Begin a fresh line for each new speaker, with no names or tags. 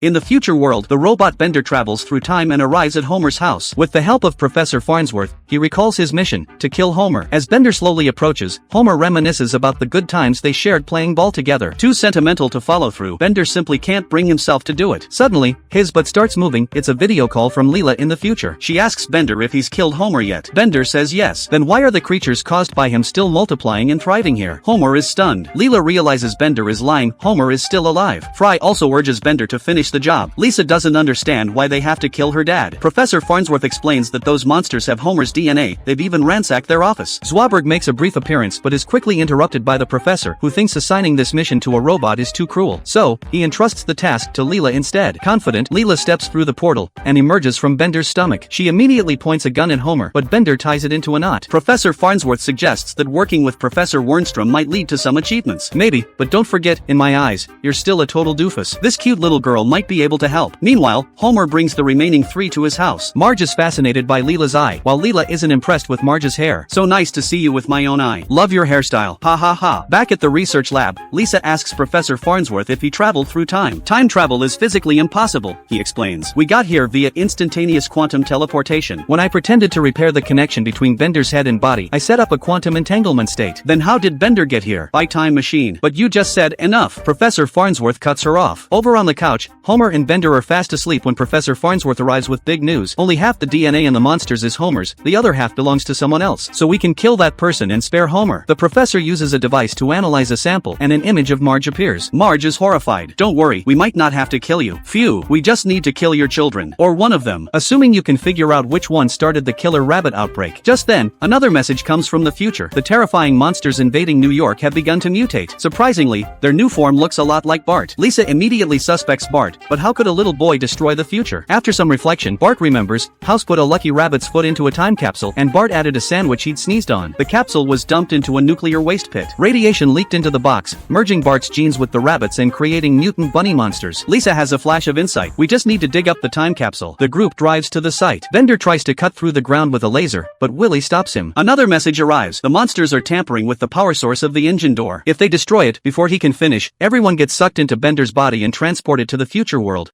In the future world, the robot Bender travels through time and arrives at Homer's house. With the help of Professor Farnsworth, he recalls his mission, to kill Homer. As Bender slowly approaches, Homer reminisces about the good times they shared playing ball together. Too sentimental to follow through, Bender simply can't bring himself to do it. Suddenly, his butt starts moving. It's a video call from Leela in the future. She asks Bender if he's killed Homer yet. Bender says yes. Then why are the creatures caused by him still multiplying and thriving here? Homer is stunned. Leela realizes Bender is lying. Homer is still alive. Fry also urges Bender to finish the job. Lisa doesn't understand why they have to kill her dad. Professor Farnsworth explains that those monsters have Homer's DNA. They've even ransacked their office. Zwaberg makes a brief appearance but is quickly interrupted by the professor, who thinks assigning this mission to a robot is too cruel. So, he entrusts the task to Leela instead. Confident, Leela steps through the portal and emerges from Bender's stomach. She immediately points a gun at Homer, but Bender ties it into a knot. Professor Farnsworth suggests that working with Professor Wernstrom might lead to some achievements. Maybe, but don't forget, in my eyes, you're still a total doofus. This cute little girl might be able to help. Meanwhile, Homer brings the remaining 3 to his house. Marge is fascinated by Leela's eye, while Leela isn't impressed with Marge's hair. So nice to see you with my own eye. Love your hairstyle. Ha ha ha. Back at the research lab, Lisa asks Professor Farnsworth if he traveled through time. Time travel is physically impossible, he explains. We got here via instantaneous quantum teleportation. When I pretended to repair the connection between Bender's head and body, I set up a quantum entanglement state. Then how did Bender get here? By time machine. But you just said enough. Professor Farnsworth cuts her off. Over on the couch, Homer and Bender are fast asleep when Professor Farnsworth arrives with big news. Only half the DNA in the monsters is Homer's, the other half belongs to someone else. So we can kill that person and spare Homer. The professor uses a device to analyze a sample, and an image of Marge appears. Marge is horrified. Don't worry, we might not have to kill you. Phew, we just need to kill your children. Or one of them. Assuming you can figure out which one started the killer rabbit outbreak. Just then, another message comes from the future. The terrifying monsters invading New York have begun to mutate. Surprisingly, their new form looks a lot like Bart. Lisa immediately suspects Bart, but how could a little boy destroy the future? After some reflection, Bart remembers, House put a lucky rabbit's foot into a time capsule, and Bart added a sandwich he'd sneezed on. The capsule was dumped into a nuclear waste pit. Radiation leaked into the box, merging Bart's genes with the rabbits and creating mutant bunny monsters. Lisa has a flash of insight. We just need to dig up the time capsule. The group drives to the site. Bender tries to cut through the ground with a laser, but Willie stops him. Another message arrives. The monsters are tampering with the power source of the engine door. If they destroy it before he can finish, everyone gets sucked into Bender's body and transported to the future world.